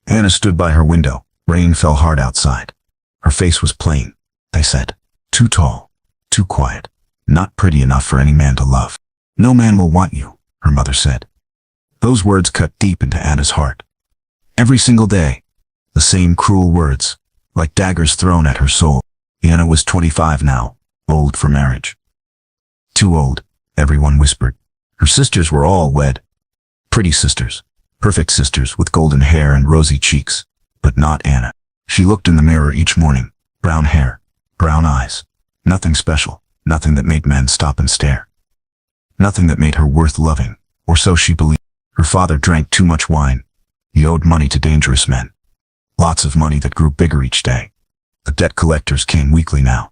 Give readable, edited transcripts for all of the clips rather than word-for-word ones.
Anna stood by her window. Rain fell hard outside. Her face was plain, they said. Too tall, too quiet, not pretty enough for any man to love. No man will want you, her mother said. Those words cut deep into Anna's heart. Every single day, the same cruel words, like daggers thrown at her soul. Anna was 25 now, old for marriage. Too old, everyone whispered. Her sisters were all wed. Pretty sisters, perfect sisters with golden hair and rosy cheeks, but not Anna. She looked in the mirror each morning, brown hair, brown eyes, nothing special, nothing that made men stop and stare. Nothing that made her worth loving, or so she believed. Her father drank too much wine. He owed money to dangerous men. Lots of money that grew bigger each day. The debt collectors came weekly now.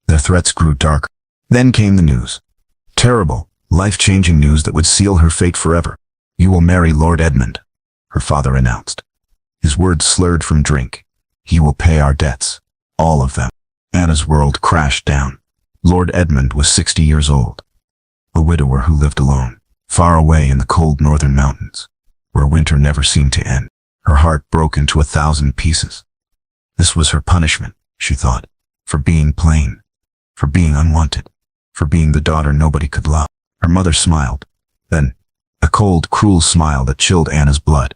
Their threats grew darker. Then came the news. Terrible, life-changing news that would seal her fate forever. You will marry Lord Edmund, her father announced. His words slurred from drink. He will pay our debts. All of them. Anna's world crashed down. Lord Edmund was 60 years old. A widower who lived alone, far away in the cold northern mountains, where winter never seemed to end. Her heart broke into 1,000 pieces. This was her punishment, she thought, for being plain, for being unwanted, for being the daughter nobody could love. Her mother smiled. Then, a cold, cruel smile that chilled Anna's blood.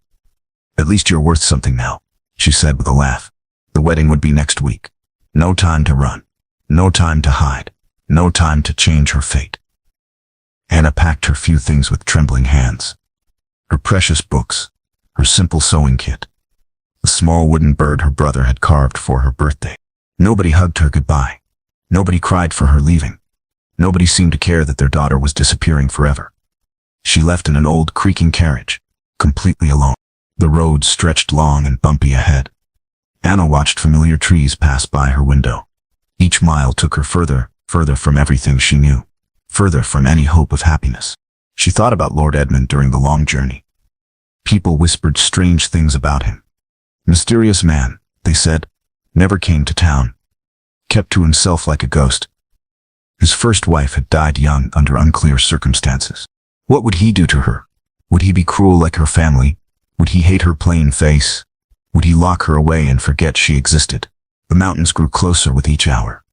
At least you're worth something now, she said with a laugh. The wedding would be next week. No time to run. No time to hide. No time to change her fate. Anna packed her few things with trembling hands. Her precious books, her simple sewing kit, the small wooden bird her brother had carved for her birthday. Nobody hugged her goodbye. Nobody cried for her leaving. Nobody seemed to care that their daughter was disappearing forever. She left in an old creaking carriage, completely alone. The road stretched long and bumpy ahead. Anna watched familiar trees pass by her window. Each mile took her further, further from everything she knew, further from any hope of happiness. She thought about Lord Edmund during the long journey. People whispered strange things about him. Mysterious man, they said, never came to town, kept to himself like a ghost. His first wife had died young under unclear circumstances. What would he do to her? Would he be cruel like her family? Would he hate her plain face? Would he lock her away and forget she existed? The mountains grew closer with each hour.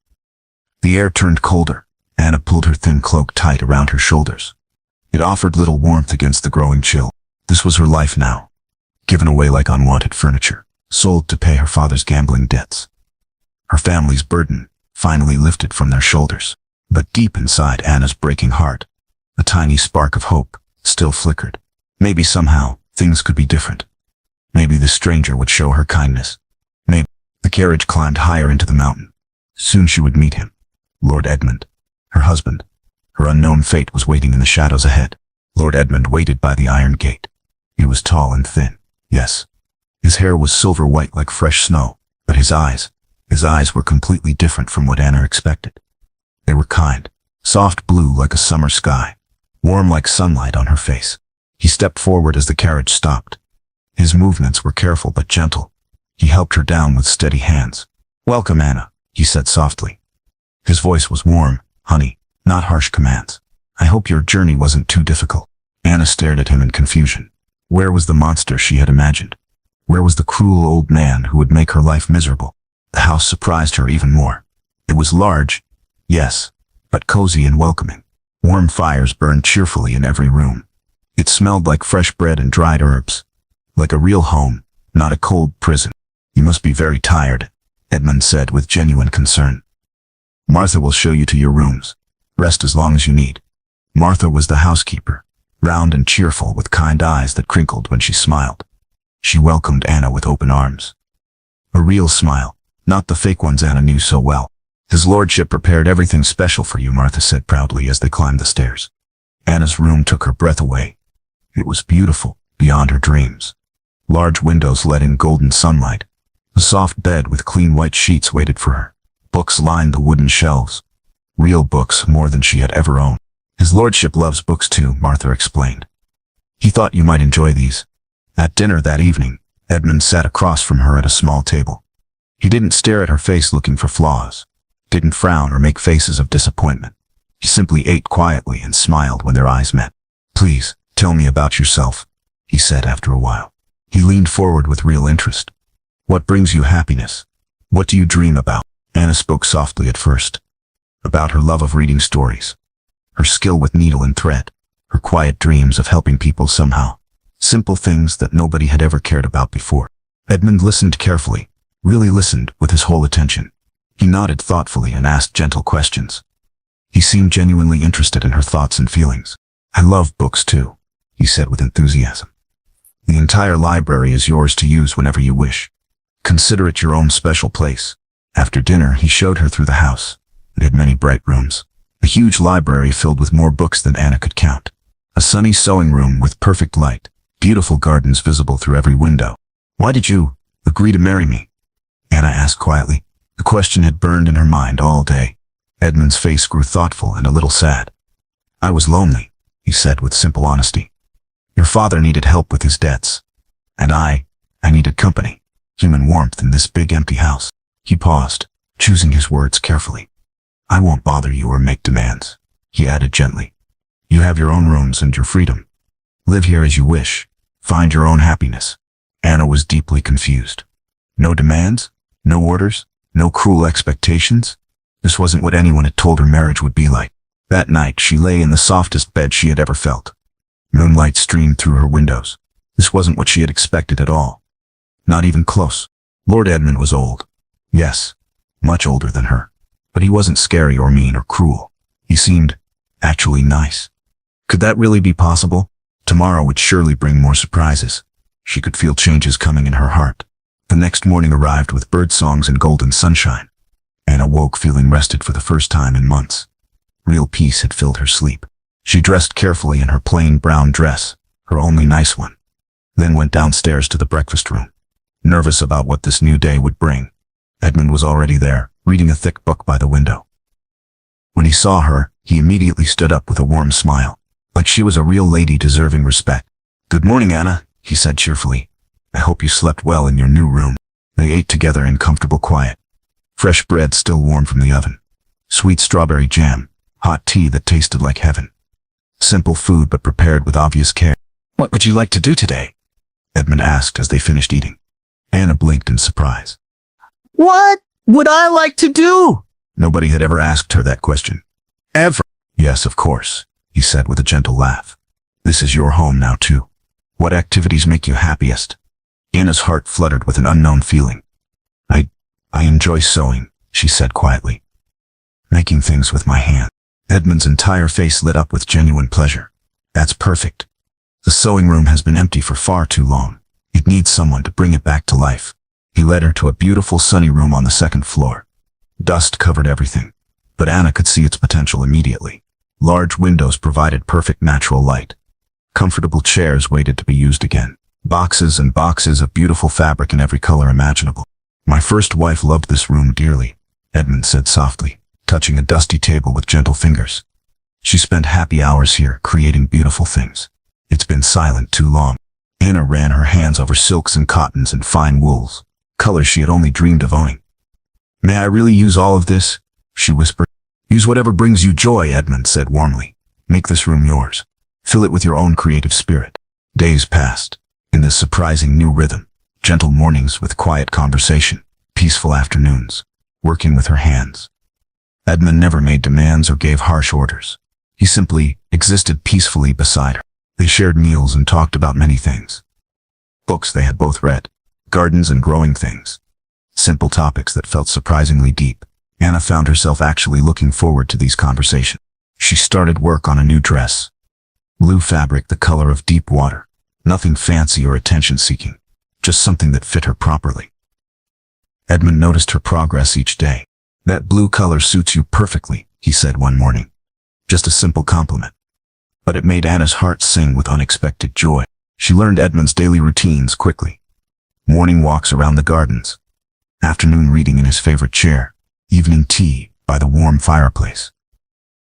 The air turned colder. Anna pulled her thin cloak tight around her shoulders. It offered little warmth against the growing chill. This was her life now. Given away like unwanted furniture, sold to pay her father's gambling debts. Her family's burden, finally lifted from their shoulders. But deep inside Anna's breaking heart, a tiny spark of hope still flickered. Maybe somehow, things could be different. Maybe the stranger would show her kindness. Maybe. The carriage climbed higher into the mountain. Soon she would meet him. Lord Edmund, her husband. Her unknown fate was waiting in the shadows ahead. Lord Edmund waited by the iron gate. He was tall and thin, yes. His hair was silver white like fresh snow, but his eyes were completely different from what Anna expected. They were kind, soft blue like a summer sky, warm like sunlight on her face. He stepped forward as the carriage stopped. His movements were careful but gentle. He helped her down with steady hands. "Welcome, Anna," he said softly. His voice was warm, honey, not harsh commands. "I hope your journey wasn't too difficult." Anna stared at him in confusion. Where was the monster she had imagined? Where was the cruel old man who would make her life miserable? The house surprised her even more. It was large, yes, but cozy and welcoming. Warm fires burned cheerfully in every room. It smelled like fresh bread and dried herbs. Like a real home, not a cold prison. "You must be very tired," Edmund said with genuine concern. "Martha will show you to your rooms. Rest as long as you need." Martha was the housekeeper, round and cheerful with kind eyes that crinkled when she smiled. She welcomed Anna with open arms. A real smile, not the fake ones Anna knew so well. "His lordship prepared everything special for you," Martha said proudly as they climbed the stairs. Anna's room took her breath away. It was beautiful, beyond her dreams. Large windows let in golden sunlight. A soft bed with clean white sheets waited for her. Books lined the wooden shelves. Real books, more than she had ever owned. "His lordship loves books too," Martha explained. "He thought you might enjoy these." At dinner that evening, Edmund sat across from her at a small table. He didn't stare at her face looking for flaws. Didn't frown or make faces of disappointment. He simply ate quietly and smiled when their eyes met. "Please, tell me about yourself," he said after a while. He leaned forward with real interest. What brings you happiness? What do you dream about? Anna spoke softly at first. About her love of reading stories. Her skill with needle and thread. Her quiet dreams of helping people somehow. Simple things that nobody had ever cared about before. Edmund listened carefully, really listened with his whole attention. He nodded thoughtfully and asked gentle questions. He seemed genuinely interested in her thoughts and feelings. I love books too, he said with enthusiasm. The entire library is yours to use whenever you wish. Consider it your own special place. After dinner, he showed her through the house. It had many bright rooms. A huge library filled with more books than Anna could count. A sunny sewing room with perfect light. Beautiful gardens visible through every window. Why did you agree to marry me? Anna asked quietly. The question had burned in her mind all day. Edmund's face grew thoughtful and a little sad. I was lonely, he said with simple honesty. Your father needed help with his debts. And I needed company. Human warmth in this big empty house. He paused, choosing his words carefully. I won't bother you or make demands, he added gently. You have your own rooms and your freedom. Live here as you wish. Find your own happiness. Anna was deeply confused. No demands? No orders? No cruel expectations? This wasn't what anyone had told her marriage would be like. That night she lay in the softest bed she had ever felt. Moonlight streamed through her windows. This wasn't what she had expected at all. Not even close. Lord Edmund was old. Yes, much older than her. But he wasn't scary or mean or cruel. He seemed actually nice. Could that really be possible? Tomorrow would surely bring more surprises. She could feel changes coming in her heart. The next morning arrived with bird songs and golden sunshine. Anna woke feeling rested for the first time in months. Real peace had filled her sleep. She dressed carefully in her plain brown dress, her only nice one. Then went downstairs to the breakfast room, nervous about what this new day would bring. Edmund was already there, reading a thick book by the window. When he saw her, he immediately stood up with a warm smile, like she was a real lady deserving respect. Good morning, Anna, he said cheerfully. I hope you slept well in your new room. They ate together in comfortable quiet. Fresh bread still warm from the oven. Sweet strawberry jam, hot tea that tasted like heaven. Simple food but prepared with obvious care. What would you like to do today? Edmund asked as they finished eating. Anna blinked in surprise. What would I like to do? Nobody had ever asked her that question. Ever. Yes, of course, he said with a gentle laugh. This is your home now too. What activities make you happiest? Anna's heart fluttered with an unknown feeling. I enjoy sewing, she said quietly. Making things with my hand. Edmund's entire face lit up with genuine pleasure. That's perfect. The sewing room has been empty for far too long. It needs someone to bring it back to life. He led her to a beautiful sunny room on the second floor. Dust covered everything, but Anna could see its potential immediately. Large windows provided perfect natural light. Comfortable chairs waited to be used again. Boxes and boxes of beautiful fabric in every color imaginable. My first wife loved this room dearly, Edmund said softly, touching a dusty table with gentle fingers. She spent happy hours here creating beautiful things. It's been silent too long. Anna ran her hands over silks and cottons and fine wools, colors she had only dreamed of owning. May I really use all of this? She whispered. Use whatever brings you joy, Edmund said warmly. Make this room yours. Fill it with your own creative spirit. Days passed, in this surprising new rhythm. Gentle mornings with quiet conversation, peaceful afternoons, working with her hands. Edmund never made demands or gave harsh orders. He simply existed peacefully beside her. They shared meals and talked about many things. Books they had both read, gardens and growing things. Simple topics that felt surprisingly deep. Anna found herself actually looking forward to these conversations. She started work on a new dress. Blue fabric the color of deep water. Nothing fancy or attention-seeking. Just something that fit her properly. Edmund noticed her progress each day. That blue color suits you perfectly, he said one morning. Just a simple compliment. But it made Anna's heart sing with unexpected joy. She learned Edmund's daily routines quickly. Morning walks around the gardens. Afternoon reading in his favorite chair. Evening tea by the warm fireplace.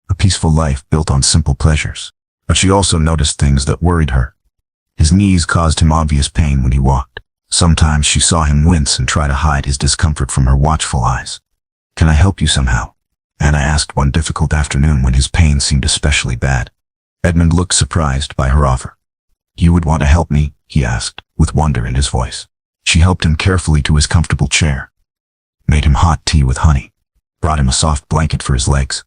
A peaceful life built on simple pleasures. But she also noticed things that worried her. His knees caused him obvious pain when he walked. Sometimes she saw him wince and try to hide his discomfort from her watchful eyes. Can I help you somehow? Anna asked one difficult afternoon when his pain seemed especially bad. Edmund looked surprised by her offer. You would want to help me? he asked, with wonder in his voice. She helped him carefully to his comfortable chair, made him hot tea with honey, brought him a soft blanket for his legs.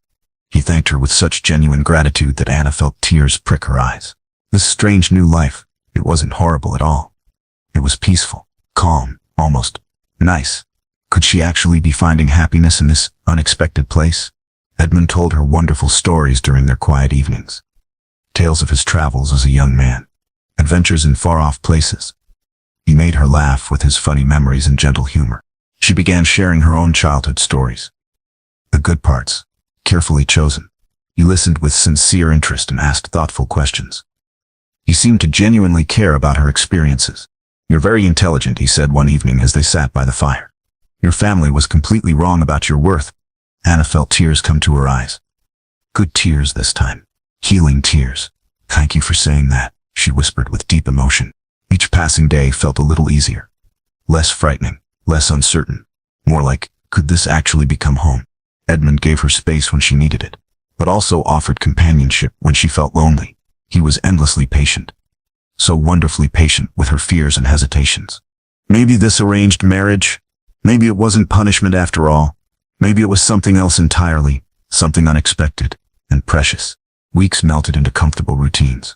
He thanked her with such genuine gratitude that Anna felt tears prick her eyes. This strange new life, it wasn't horrible at all. It was peaceful, calm, almost nice. Could she actually be finding happiness in this unexpected place? Edmund told her wonderful stories during their quiet evenings. Tales of his travels as a young man, adventures in far-off places. He made her laugh with his funny memories and gentle humor. She began sharing her own childhood stories. The good parts, carefully chosen. He listened with sincere interest and asked thoughtful questions. He seemed to genuinely care about her experiences. "You're very intelligent," he said one evening as they sat by the fire. "Your family was completely wrong about your worth." Anna felt tears come to her eyes. Good tears this time. Healing tears. "Thank you for saying that," she whispered with deep emotion. Each passing day felt a little easier. Less frightening, less uncertain. More like, could this actually become home? Edmund gave her space when she needed it, but also offered companionship when she felt lonely. He was endlessly patient. So wonderfully patient with her fears and hesitations. Maybe this arranged marriage, maybe it wasn't punishment after all. Maybe it was something else entirely, something unexpected and precious. Weeks melted into comfortable routines.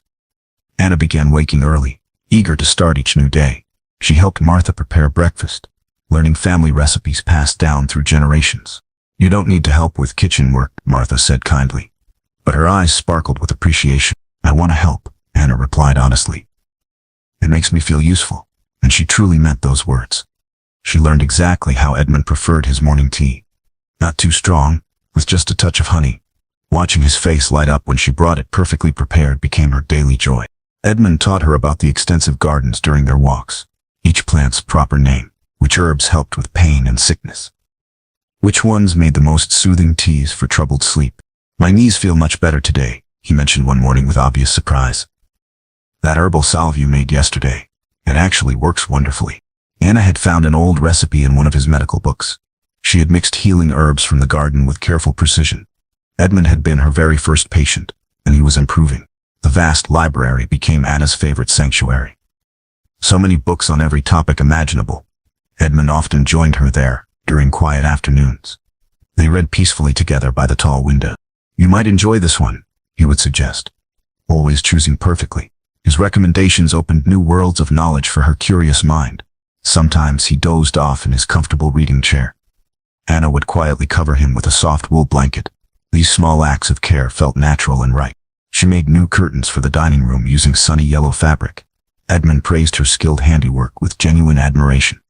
Anna began waking early, eager to start each new day. She helped Martha prepare breakfast, learning family recipes passed down through generations. "You don't need to help with kitchen work," Martha said kindly. But her eyes sparkled with appreciation. "I want to help," Anna replied honestly. "It makes me feel useful," and she truly meant those words. She learned exactly how Edmund preferred his morning tea. Not too strong, with just a touch of honey. Watching his face light up when she brought it perfectly prepared became her daily joy. Edmund taught her about the extensive gardens during their walks, each plant's proper name, which herbs helped with pain and sickness, which ones made the most soothing teas for troubled sleep. "My knees feel much better today," he mentioned one morning with obvious surprise. "That herbal salve you made yesterday, it actually works wonderfully." Anna had found an old recipe in one of his medical books. She had mixed healing herbs from the garden with careful precision. Edmund had been her very first patient, and he was improving. The vast library became Anna's favorite sanctuary. So many books on every topic imaginable. Edmund often joined her there, during quiet afternoons. They read peacefully together by the tall window. "You might enjoy this one," he would suggest, always choosing perfectly. His recommendations opened new worlds of knowledge for her curious mind. Sometimes he dozed off in his comfortable reading chair. Anna would quietly cover him with a soft wool blanket. These small acts of care felt natural and right. She made new curtains for the dining room using sunny yellow fabric. Edmund praised her skilled handiwork with genuine admiration.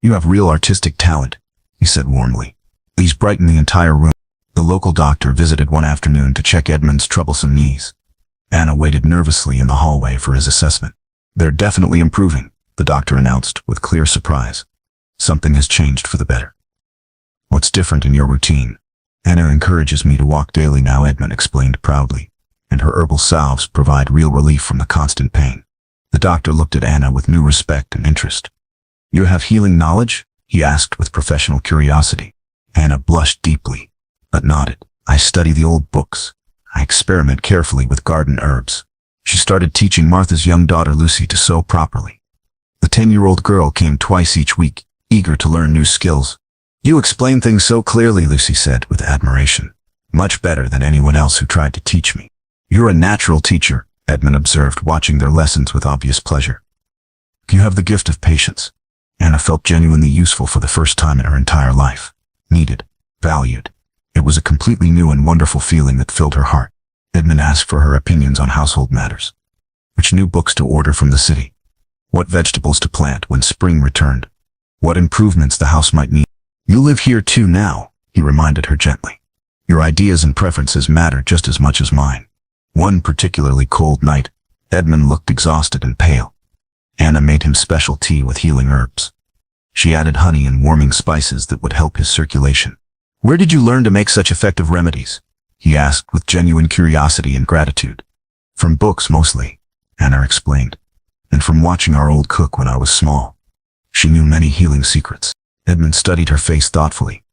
"You have real artistic talent," he said warmly. These brightened the entire room. The local doctor visited one afternoon to check Edmund's troublesome knees. Anna waited nervously in the hallway for his assessment. "They're definitely improving," the doctor announced with clear surprise. "Something has changed for the better." "What's different in your routine?" "Anna encourages me to walk daily now," Edmund explained proudly, "and her herbal salves provide real relief from the constant pain." The doctor looked at Anna with new respect and interest. "You have healing knowledge?" he asked with professional curiosity. Anna blushed deeply, but nodded. "I study the old books. I experiment carefully with garden herbs." She started teaching Martha's young daughter Lucy to sew properly. The 10-year-old girl came twice each week, eager to learn new skills. "You explain things so clearly," Lucy said with admiration. "Much better than anyone else who tried to teach me." "You're a natural teacher," Edmund observed, watching their lessons with obvious pleasure. "You have the gift of patience." Anna felt genuinely useful for the first time in her entire life. Needed, valued. It was a completely new and wonderful feeling that filled her heart. Edmund asked for her opinions on household matters. Which new books to order from the city? What vegetables to plant when spring returned? What improvements the house might need? "You live here too now," he reminded her gently. "Your ideas and preferences matter just as much as mine." One particularly cold night, Edmund looked exhausted and pale. Anna made him special tea with healing herbs. She added honey and warming spices that would help his circulation. "Where did you learn to make such effective remedies?" he asked with genuine curiosity and gratitude. "From books mostly," Anna explained, "and from watching our old cook when I was small. She knew many healing secrets." Edmund studied her face thoughtfully.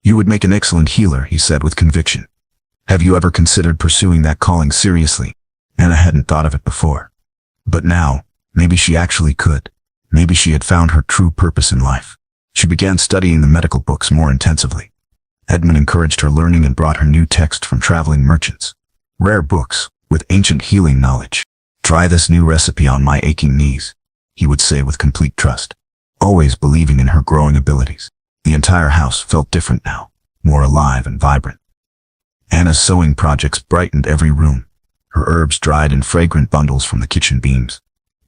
"You would make an excellent healer," he said with conviction. "Have you ever considered pursuing that calling seriously?" Anna hadn't thought of it before. But now Maybe she actually could. Maybe she had found her true purpose in life. She began studying the medical books more intensively. Edmund encouraged her learning and brought her new texts from traveling merchants. Rare books, with ancient healing knowledge. "Try this new recipe on my aching knees," he would say with complete trust, always believing in her growing abilities. The entire house felt different now, more alive and vibrant. Anna's sewing projects brightened every room. Her herbs dried in fragrant bundles from the kitchen beams.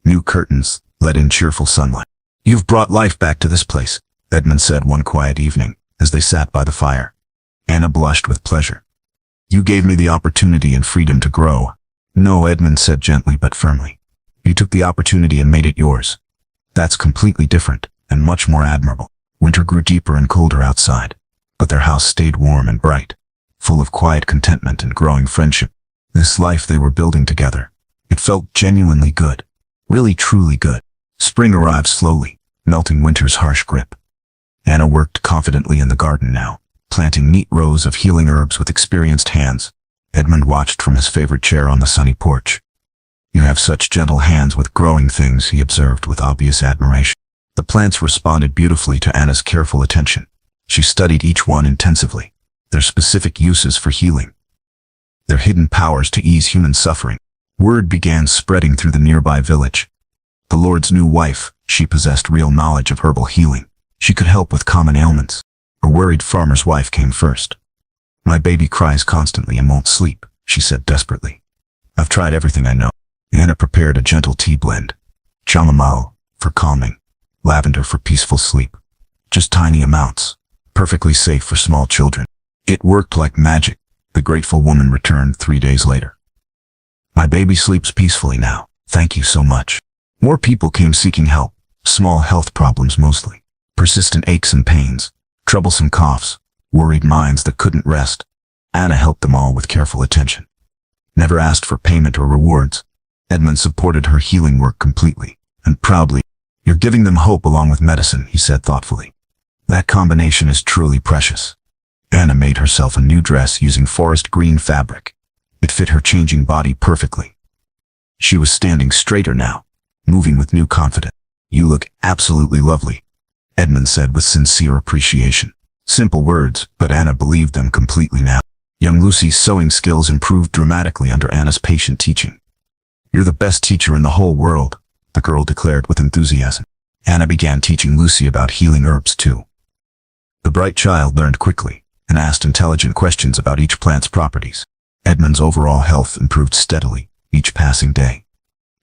New curtains let in cheerful sunlight. "You've brought life back to this place," Edmund said one quiet evening, as they sat by the fire. Anna blushed with pleasure. "You gave me the opportunity and freedom to grow." "No," Edmund said gently but firmly. "You took the opportunity and made it yours. That's completely different, and much more admirable." Winter grew deeper and colder outside, but their house stayed warm and bright, full of quiet contentment and growing friendship. This life they were building together. It felt genuinely good. Really truly good. Spring arrived slowly, melting winter's harsh grip. Anna worked confidently in the garden now, planting neat rows of healing herbs with experienced hands. Edmund watched from his favorite chair on the sunny porch. "You have such gentle hands with growing things," he observed with obvious admiration. The plants responded beautifully to Anna's careful attention. She studied each one intensively, their specific uses for healing, their hidden powers to ease human suffering. Word began spreading through the nearby village. The Lord's new wife, she possessed real knowledge of herbal healing. She could help with common ailments. A worried farmer's wife came first. "My baby cries constantly and won't sleep," she said desperately. "I've tried everything I know." Anna prepared a gentle tea blend. Chamomile for calming, lavender for peaceful sleep. Just tiny amounts, perfectly safe for small children. It worked like magic. The grateful woman returned 3 days later. "My baby sleeps peacefully now. Thank you so much." More people came seeking help. Small health problems mostly. Persistent aches and pains, troublesome coughs, worried minds that couldn't rest. Anna helped them all with careful attention. Never asked for payment or rewards. Edmund supported her healing work completely, and proudly. "You're giving them hope along with medicine," he said thoughtfully. "That combination is truly precious." Anna made herself a new dress using forest green fabric. It fit her changing body perfectly. She was standing straighter now, moving with new confidence. "You look absolutely lovely," Edmund said with sincere appreciation. Simple words, but Anna believed them completely now. Young Lucy's sewing skills improved dramatically under Anna's patient teaching. "You're the best teacher in the whole world," the girl declared with enthusiasm. Anna began teaching Lucy about healing herbs too. The bright child learned quickly and asked intelligent questions about each plant's properties. Edmund's overall health improved steadily, each passing day.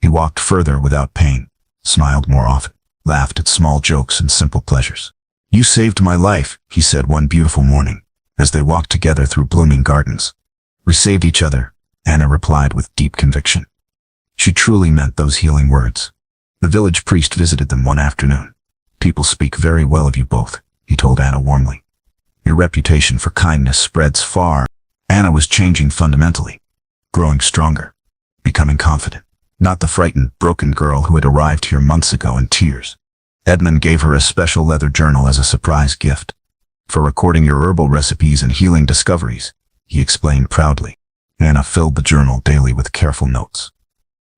He walked further without pain, smiled more often, laughed at small jokes and simple pleasures. "You saved my life," he said one beautiful morning, as they walked together through blooming gardens. "We saved each other," Anna replied with deep conviction. She truly meant those healing words. The village priest visited them one afternoon. "People speak very well of you both," he told Anna warmly. "Your reputation for kindness spreads far." Anna was changing fundamentally, growing stronger, becoming confident. Not the frightened, broken girl who had arrived here months ago in tears. Edmund gave her a special leather journal as a surprise gift. "For recording your herbal recipes and healing discoveries," he explained proudly. Anna filled the journal daily with careful notes.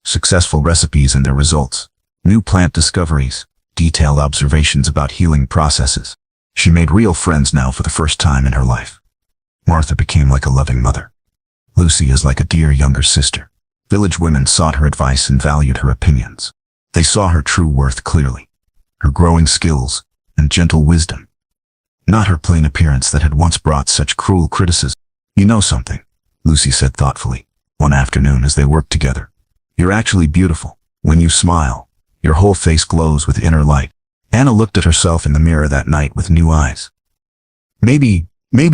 Successful recipes and their results, new plant discoveries, detailed observations about healing processes. She made real friends now for the first time in her life. Martha became like a loving mother. Lucy is like a dear younger sister. Village women sought her advice and valued her opinions. They saw her true worth clearly, her growing skills and gentle wisdom, not her plain appearance that had once brought such cruel criticism. "You know something," Lucy said thoughtfully, one afternoon as they worked together. "You're actually beautiful. When you smile, your whole face glows with inner light." Anna looked at herself in the mirror that night with new eyes. Maybe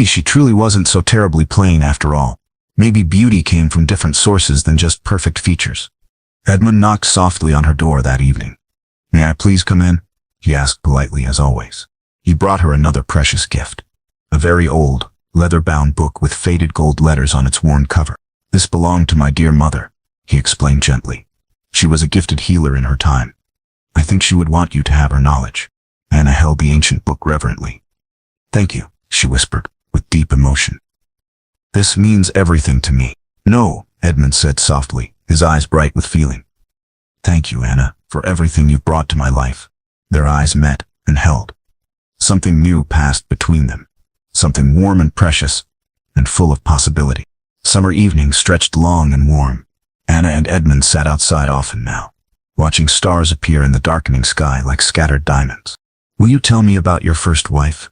she truly wasn't so terribly plain after all. Maybe beauty came from different sources than just perfect features. Edmund knocked softly on her door that evening. "May I please come in?" he asked politely as always. He brought her another precious gift. A very old, leather-bound book with faded gold letters on its worn cover. "This belonged to my dear mother," he explained gently. "She was a gifted healer in her time. I think she would want you to have her knowledge." Anna held the ancient book reverently. "Thank you," she whispered, with deep emotion. "This means everything to me." "No," Edmund said softly, his eyes bright with feeling. "Thank you, Anna," for everything you've brought to my life." Their eyes met and held. Something new passed between them. Something warm and precious, and full of possibility. Summer evenings stretched long and warm. Anna and Edmund sat outside often now, watching stars appear in the darkening sky like scattered diamonds. "Will you tell me about your first wife?"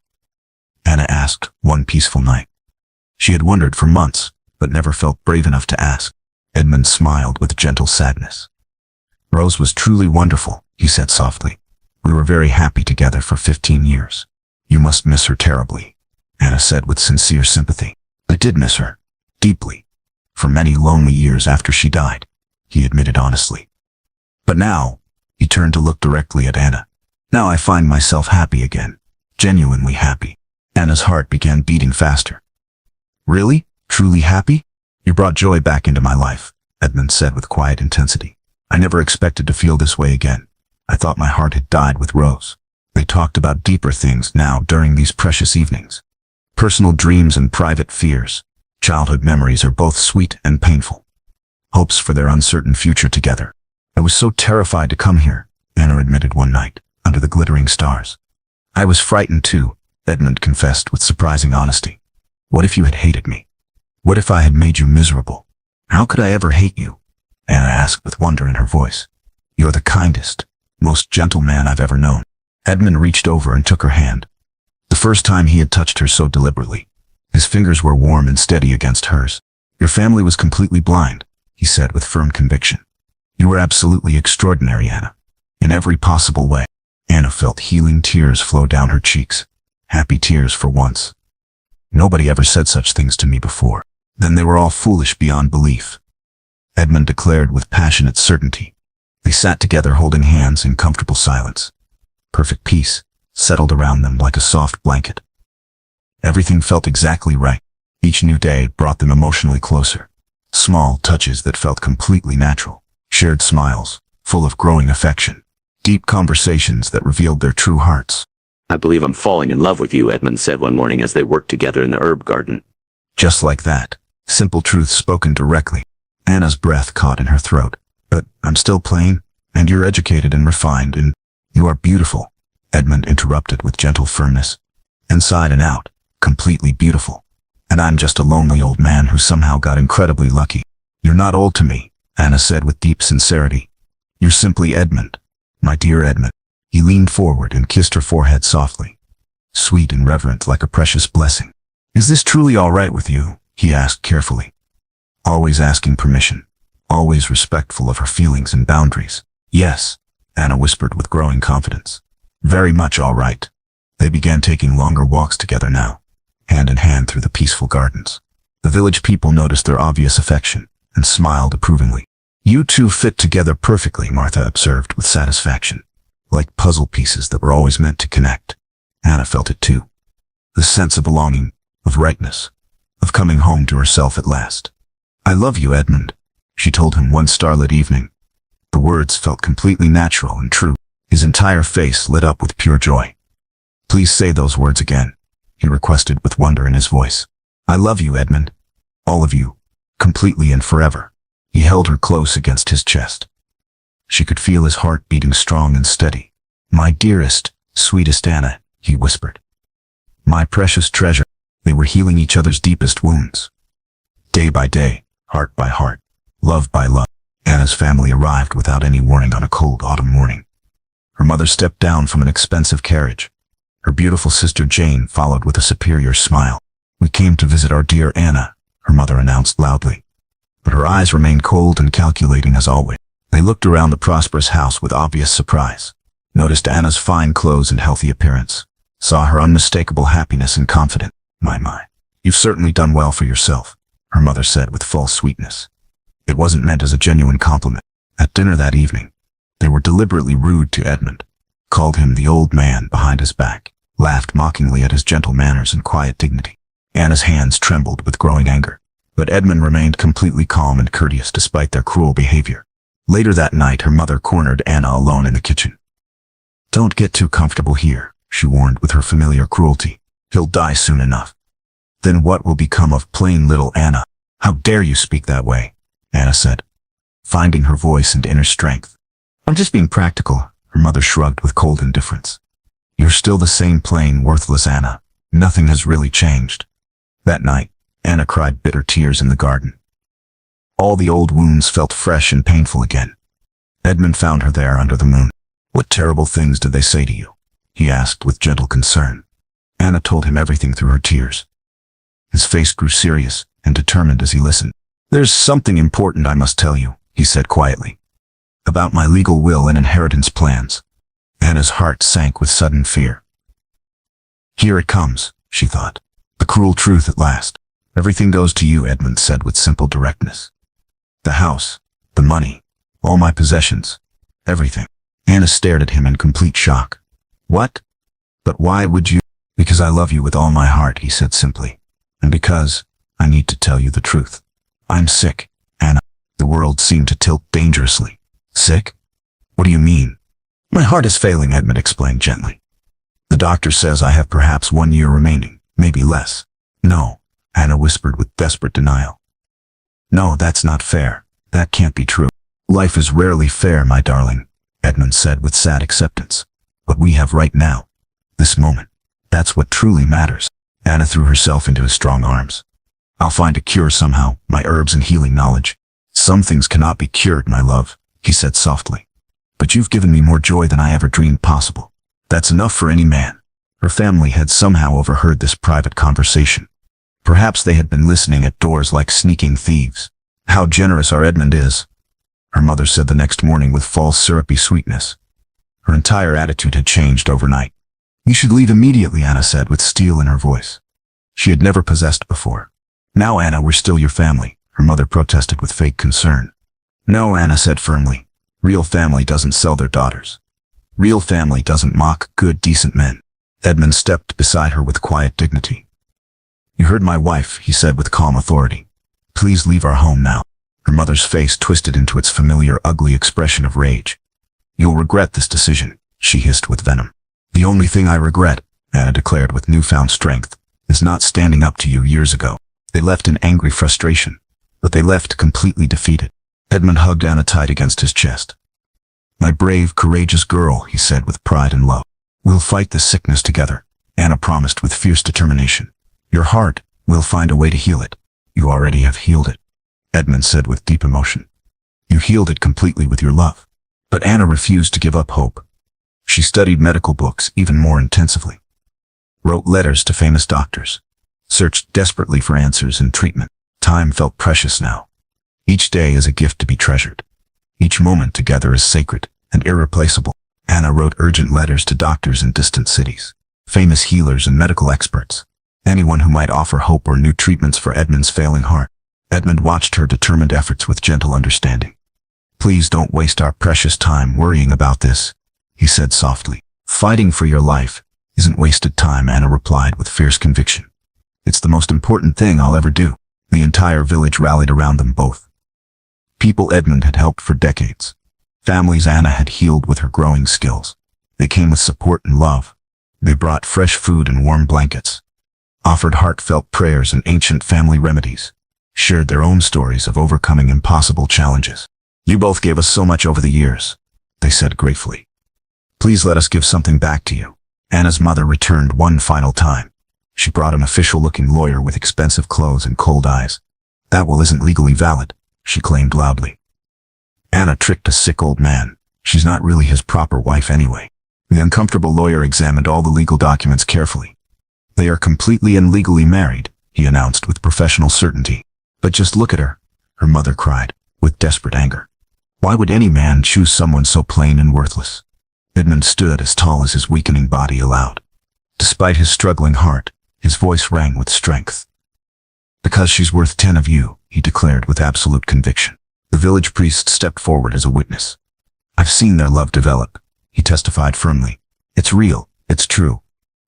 Anna asked one peaceful night. She had wondered for months, but never felt brave enough to ask. Edmund smiled with gentle sadness. "Rose was truly wonderful," he said softly. "We were very happy together for 15 years. You must miss her terribly," Anna said with sincere sympathy. "I did miss her, deeply, for many lonely years after she died," he admitted honestly. "But now," he turned to look directly at Anna, "now I find myself happy again, genuinely happy." Anna's heart began beating faster. "Really? Truly happy? You brought joy back into my life," Edmund said with quiet intensity. "I never expected to feel this way again. I thought my heart had died with Rose." They talked about deeper things now during these precious evenings. Personal dreams and private fears. Childhood memories are both sweet and painful. Hopes for their uncertain future together. "I was so terrified to come here," Anna admitted one night, under the glittering stars. "I was frightened too," Edmund confessed with surprising honesty. "What if you had hated me? What if I had made you miserable?" "How could I ever hate you?" Anna asked with wonder in her voice. "You're the kindest, most gentle man I've ever known." Edmund reached over and took her hand. The first time he had touched her so deliberately. His fingers were warm and steady against hers. "Your family was completely blind," he said with firm conviction. "You were absolutely extraordinary, Anna. In every possible way." Anna felt healing tears flow down her cheeks. Happy tears for once. "Nobody ever said such things to me before." "Then they were all foolish beyond belief," Edmund declared with passionate certainty. They sat together holding hands in comfortable silence. Perfect peace settled around them like a soft blanket. Everything felt exactly right. Each new day brought them emotionally closer. Small touches that felt completely natural. Shared smiles, full of growing affection. Deep conversations that revealed their true hearts. "I believe I'm falling in love with you," Edmund said one morning as they worked together in the herb garden. Just like that. Simple truth spoken directly. Anna's breath caught in her throat. "But I'm still plain, and you're educated and refined, and you are beautiful," Edmund interrupted with gentle firmness. "Inside and out, completely beautiful. And I'm just a lonely old man who somehow got incredibly lucky." "You're not old to me," Anna said with deep sincerity. "You're simply Edmund, my dear Edmund." He leaned forward and kissed her forehead softly, sweet and reverent like a precious blessing. "Is this truly all right with you?" he asked carefully. Always asking permission, always respectful of her feelings and boundaries. "Yes," Anna whispered with growing confidence. "Very much all right." They began taking longer walks together now, hand in hand through the peaceful gardens. The village people noticed their obvious affection and smiled approvingly. "You two fit together perfectly," Martha observed with satisfaction. Like puzzle pieces that were always meant to connect. Anna felt it too. The sense of belonging, of rightness, of coming home to herself at last. "I love you, Edmund," she told him one starlit evening. The words felt completely natural and true. His entire face lit up with pure joy. "Please say those words again," he requested with wonder in his voice. "I love you, Edmund. All of you. Completely and forever." He held her close against his chest. She could feel his heart beating strong and steady. "My dearest, sweetest Anna," he whispered. "My precious treasure." They were healing each other's deepest wounds. Day by day, heart by heart, love by love. Anna's family arrived without any warning on a cold autumn morning. Her mother stepped down from an expensive carriage. Her beautiful sister Jane followed with a superior smile. "We came to visit our dear Anna," her mother announced loudly. But her eyes remained cold and calculating as always. They looked around the prosperous house with obvious surprise, noticed Anna's fine clothes and healthy appearance, saw her unmistakable happiness and confidence. My, you've certainly done well for yourself," her mother said with full sweetness. It wasn't meant as a genuine compliment. At dinner that evening, they were deliberately rude to Edmund, called him the old man behind his back, laughed mockingly at his gentle manners and quiet dignity. Anna's hands trembled with growing anger, but Edmund remained completely calm and courteous despite their cruel behavior. Later that night, her mother cornered Anna alone in the kitchen. "Don't get too comfortable here," she warned with her familiar cruelty. "He'll die soon enough." "Then what will become of plain little Anna?" "How dare you speak that way?" Anna said, finding her voice and inner strength. I'm just being practical, her mother shrugged with cold indifference. You're still the same plain, worthless Anna. Nothing has really changed. That night, Anna cried bitter tears in the garden. All the old wounds felt fresh and painful again. Edmund found her there under the moon. What terrible things did they say to you? He asked with gentle concern. Anna told him everything through her tears. His face grew serious and determined as he listened. There's something important I must tell you, he said quietly. About my legal will and inheritance plans. Anna's heart sank with sudden fear. Here it comes, she thought. The cruel truth at last. Everything goes to you, Edmund said with simple directness. The house, the money, all my possessions, everything. Anna stared at him in complete shock. What? But why would you? Because I love you with all my heart, he said simply. And because I need to tell you the truth. I'm sick, Anna. The world seemed to tilt dangerously. Sick? What do you mean? My heart is failing, Edmund explained gently. The doctor says I have perhaps 1 year remaining, maybe less. No, Anna whispered with desperate denial. No, that's not fair. That can't be true. Life is rarely fair, my darling, Edmund said with sad acceptance. What we have right now, this moment, that's what truly matters. Anna threw herself into his strong arms. I'll find a cure somehow, my herbs and healing knowledge. Some things cannot be cured, my love, he said softly. But you've given me more joy than I ever dreamed possible. That's enough for any man. Her family had somehow overheard this private conversation. Perhaps they had been listening at doors like sneaking thieves. How generous our Edmund is, her mother said the next morning with false syrupy sweetness. Her entire attitude had changed overnight. You should leave immediately, Anna said with steel in her voice. She had never possessed before. Now, Anna, we're still your family, her mother protested with fake concern. No, Anna said firmly. Real family doesn't sell their daughters. Real family doesn't mock good, decent men. Edmund stepped beside her with quiet dignity. You heard my wife, he said with calm authority. Please leave our home now. Her mother's face twisted into its familiar, ugly expression of rage. You'll regret this decision, she hissed with venom. The only thing I regret, Anna declared with newfound strength, is not standing up to you years ago. They left in angry frustration, but they left completely defeated. Edmund hugged Anna tight against his chest. My brave, courageous girl, he said with pride and love. We'll fight this sickness together, Anna promised with fierce determination. Your heart, we'll find a way to heal it. You already have healed it, Edmund said with deep emotion. You healed it completely with your love. But Anna refused to give up hope. She studied medical books even more intensively, wrote letters to famous doctors, searched desperately for answers and treatment. Time felt precious now. Each day is a gift to be treasured. Each moment together is sacred and irreplaceable. Anna wrote urgent letters to doctors in distant cities, famous healers and medical experts, anyone who might offer hope or new treatments for Edmund's failing heart. Edmund watched her determined efforts with gentle understanding. Please don't waste our precious time worrying about this, he said softly. Fighting for your life isn't wasted time, Anna replied with fierce conviction. It's the most important thing I'll ever do. The entire village rallied around them both. People Edmund had helped for decades. Families Anna had healed with her growing skills. They came with support and love. They brought fresh food and warm blankets, offered heartfelt prayers and ancient family remedies, shared their own stories of overcoming impossible challenges. You both gave us so much over the years, they said gratefully. Please let us give something back to you. Anna's mother returned one final time. She brought an official-looking lawyer with expensive clothes and cold eyes. That will isn't legally valid, she claimed loudly. Anna tricked a sick old man. She's not really his proper wife anyway. The uncomfortable lawyer examined all the legal documents carefully. They are completely and legally married, he announced with professional certainty. But just look at her, her mother cried, with desperate anger. Why would any man choose someone so plain and worthless? Edmund stood as tall as his weakening body allowed. Despite his struggling heart, his voice rang with strength. Because she's worth 10 of you, he declared with absolute conviction. The village priest stepped forward as a witness. I've seen their love develop, he testified firmly. It's real, it's true,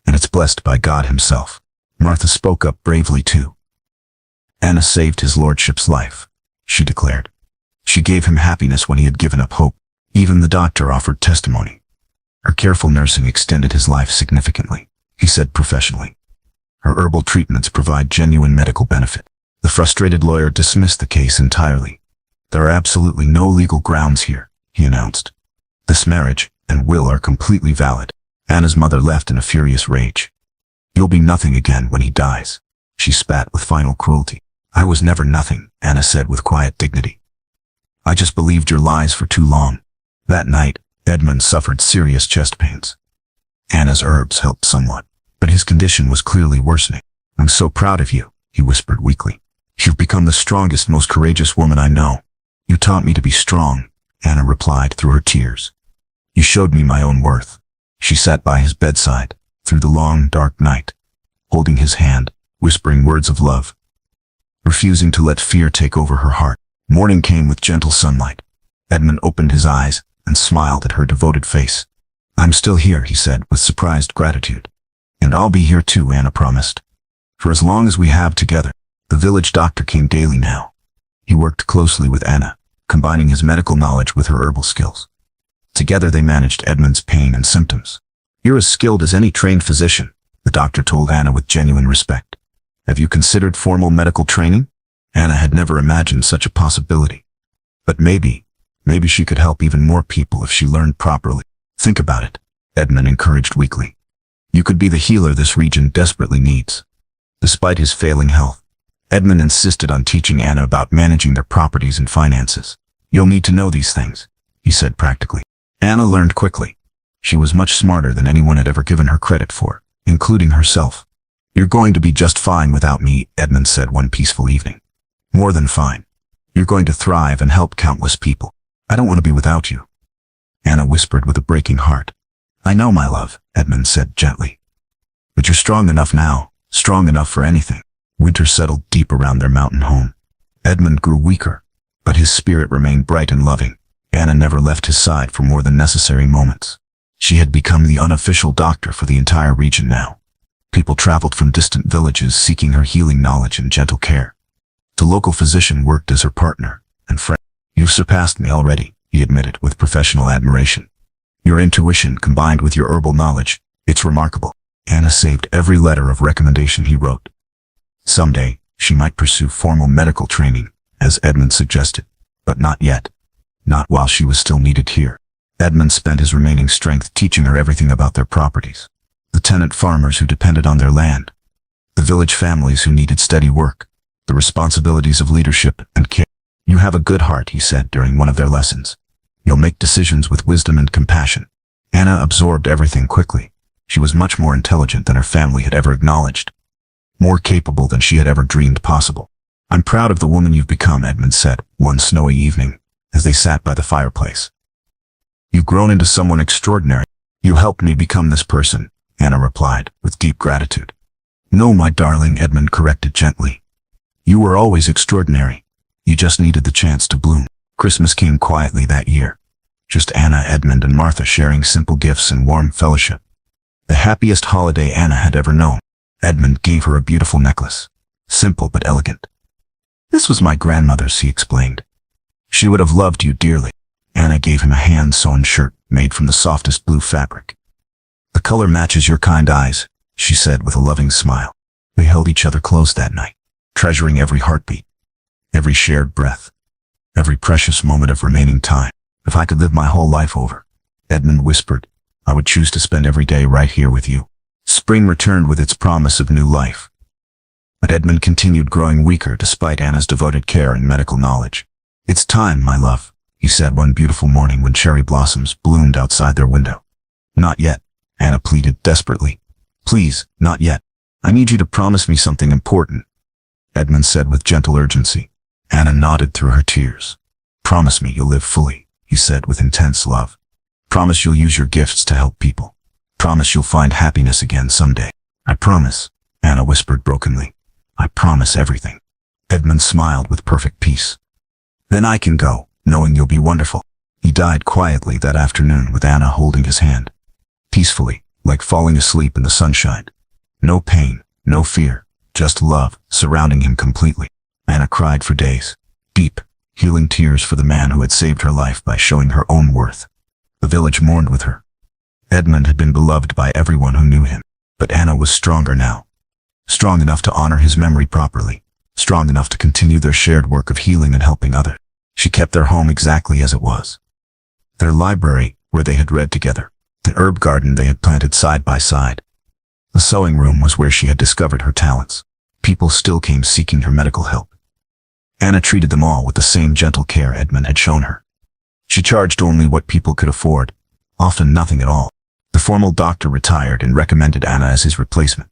and it's blessed by God himself. Martha spoke up bravely too. Anna saved his lordship's life, she declared. She gave him happiness when he had given up hope. Even the doctor offered testimony. Her careful nursing extended his life significantly, he said professionally. Her herbal treatments provide genuine medical benefit. The frustrated lawyer dismissed the case entirely. There are absolutely no legal grounds here, he announced. This marriage and will are completely valid. Anna's mother left in a furious rage. You'll be nothing again when he dies. She spat with final cruelty. I was never nothing, Anna said with quiet dignity. I just believed your lies for too long. That night, Edmund suffered serious chest pains. Anna's herbs helped somewhat, but his condition was clearly worsening. I'm so proud of you, he whispered weakly. You've become the strongest, most courageous woman I know. You taught me to be strong, Anna replied through her tears. You showed me my own worth. She sat by his bedside, through the long, dark night, holding his hand, whispering words of love, refusing to let fear take over her heart. Morning came with gentle sunlight. Edmund opened his eyes and smiled at her devoted face. I'm still here, he said with surprised gratitude. And I'll be here too, Anna promised. For as long as we have together. The village doctor came daily now. He worked closely with Anna, combining his medical knowledge with her herbal skills. Together they managed Edmund's pain and symptoms. You're as skilled as any trained physician, the doctor told Anna with genuine respect. Have you considered formal medical training? Anna had never imagined such a possibility. But maybe she could help even more people if she learned properly. Think about it, Edmund encouraged weakly. You could be the healer this region desperately needs. Despite his failing health, Edmund insisted on teaching Anna about managing their properties and finances. You'll need to know these things, he said practically. Anna learned quickly. She was much smarter than anyone had ever given her credit for, including herself. You're going to be just fine without me, Edmund said one peaceful evening. More than fine. You're going to thrive and help countless people. I don't want to be without you. Anna whispered with a breaking heart. I know, my love, Edmund said gently. But you're strong enough now, strong enough for anything. Winter settled deep around their mountain home. Edmund grew weaker, but his spirit remained bright and loving. Anna never left his side for more than necessary moments. She had become the unofficial doctor for the entire region now. People traveled from distant villages seeking her healing knowledge and gentle care. The local physician worked as her partner and friend. You've surpassed me already, he admitted with professional admiration. Your intuition combined with your herbal knowledge, it's remarkable. Anna saved every letter of recommendation he wrote. Someday, she might pursue formal medical training, as Edmund suggested, but not yet. Not while she was still needed here. Edmund spent his remaining strength teaching her everything about their properties, the tenant farmers who depended on their land, the village families who needed steady work, the responsibilities of leadership and care. You have a good heart, he said during one of their lessons. You'll make decisions with wisdom and compassion. Anna absorbed everything quickly. She was much more intelligent than her family had ever acknowledged. More capable than she had ever dreamed possible. I'm proud of the woman you've become, Edmund said one snowy evening, as they sat by the fireplace. You've grown into someone extraordinary. You helped me become this person, Anna replied, with deep gratitude. No, my darling, Edmund corrected gently. You were always extraordinary. You just needed the chance to bloom. Christmas came quietly that year. Just Anna, Edmund, and Martha sharing simple gifts and warm fellowship. The happiest holiday Anna had ever known. Edmund gave her a beautiful necklace. Simple but elegant. This was my grandmother's, he explained. She would have loved you dearly. Anna gave him a hand-sewn shirt made from the softest blue fabric. The color matches your kind eyes, she said with a loving smile. They held each other close that night, treasuring every heartbeat, every shared breath, every precious moment of remaining time. If I could live my whole life over, Edmund whispered, I would choose to spend every day right here with you. Spring returned with its promise of new life. But Edmund continued growing weaker despite Anna's devoted care and medical knowledge. It's time, my love, he said one beautiful morning when cherry blossoms bloomed outside their window. Not yet, Anna pleaded desperately. Please, not yet. I need you to promise me something important, Edmund said with gentle urgency. Anna nodded through her tears. Promise me you'll live fully, he said with intense love. Promise you'll use your gifts to help people. Promise you'll find happiness again someday. I promise, Anna whispered brokenly. I promise everything. Edmund smiled with perfect peace. Then I can go, knowing you'll be wonderful. He died quietly that afternoon with Anna holding his hand. Peacefully, like falling asleep in the sunshine. No pain, no fear, just love surrounding him completely. Anna cried for days. Deep, healing tears for the man who had saved her life by showing her own worth. The village mourned with her. Edmund had been beloved by everyone who knew him, but Anna was stronger now. Strong enough to honor his memory properly, strong enough to continue their shared work of healing and helping others. She kept their home exactly as it was. Their library, where they had read together, the herb garden they had planted side by side. The sewing room was where she had discovered her talents. People still came seeking her medical help. Anna treated them all with the same gentle care Edmund had shown her. She charged only what people could afford, often nothing at all. The formal doctor retired and recommended Anna as his replacement.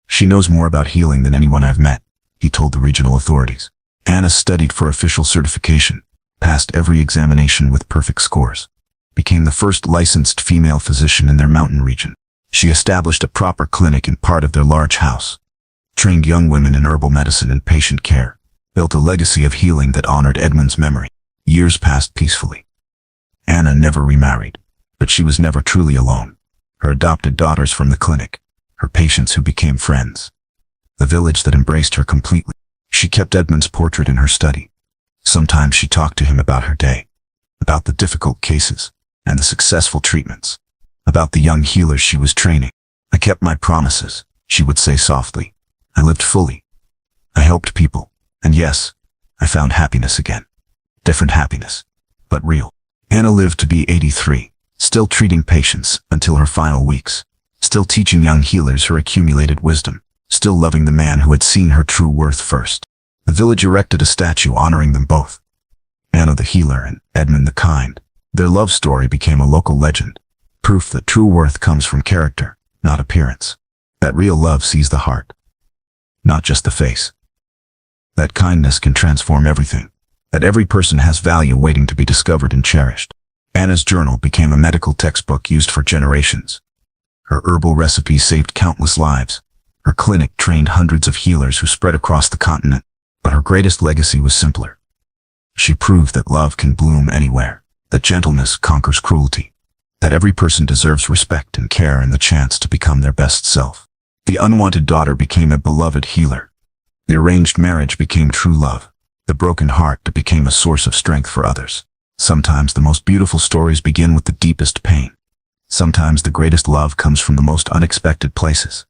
"She knows more about healing than anyone I've met," he told the regional authorities. Anna studied for official certification, passed every examination with perfect scores, became the first licensed female physician in their mountain region. She established a proper clinic in part of their large house, trained young women in herbal medicine and patient care, built a legacy of healing that honored Edmund's memory. Years passed peacefully. Anna never remarried, but she was never truly alone. Her adopted daughters from the clinic, her patients who became friends, the village that embraced her completely. She kept Edmund's portrait in her study. Sometimes she talked to him about her day, about the difficult cases and the successful treatments, about the young healers she was training. "I kept my promises," she would say softly. "I lived fully. I helped people. And yes, I found happiness again. Different happiness, but real." Anna lived to be 83, still treating patients until her final weeks, still teaching young healers her accumulated wisdom, still loving the man who had seen her true worth first. The village erected a statue honoring them both, Anna the healer and Edmund the kind. Their love story became a local legend, proof that true worth comes from character, not appearance. That real love sees the heart, not just the face. That kindness can transform everything. That every person has value waiting to be discovered and cherished. Anna's journal became a medical textbook used for generations. Her herbal recipes saved countless lives. Her clinic trained hundreds of healers who spread across the continent. But her greatest legacy was simpler. She proved that love can bloom anywhere, that gentleness conquers cruelty, that every person deserves respect and care and the chance to become their best self. The unwanted daughter became a beloved healer. The arranged marriage became true love. The broken heart that became a source of strength for others. Sometimes the most beautiful stories begin with the deepest pain. Sometimes the greatest love comes from the most unexpected places.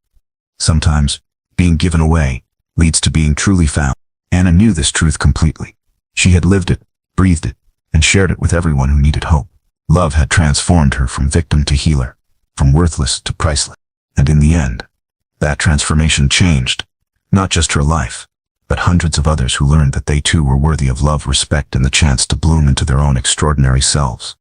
Sometimes being given away leads to being truly found. Anna knew this truth completely. She had lived it, breathed it, and shared it with everyone who needed hope. Love had transformed her from victim to healer, from worthless to priceless. And in the end, that transformation changed, not just her life, but hundreds of others who learned that they too were worthy of love, respect, and the chance to bloom into their own extraordinary selves.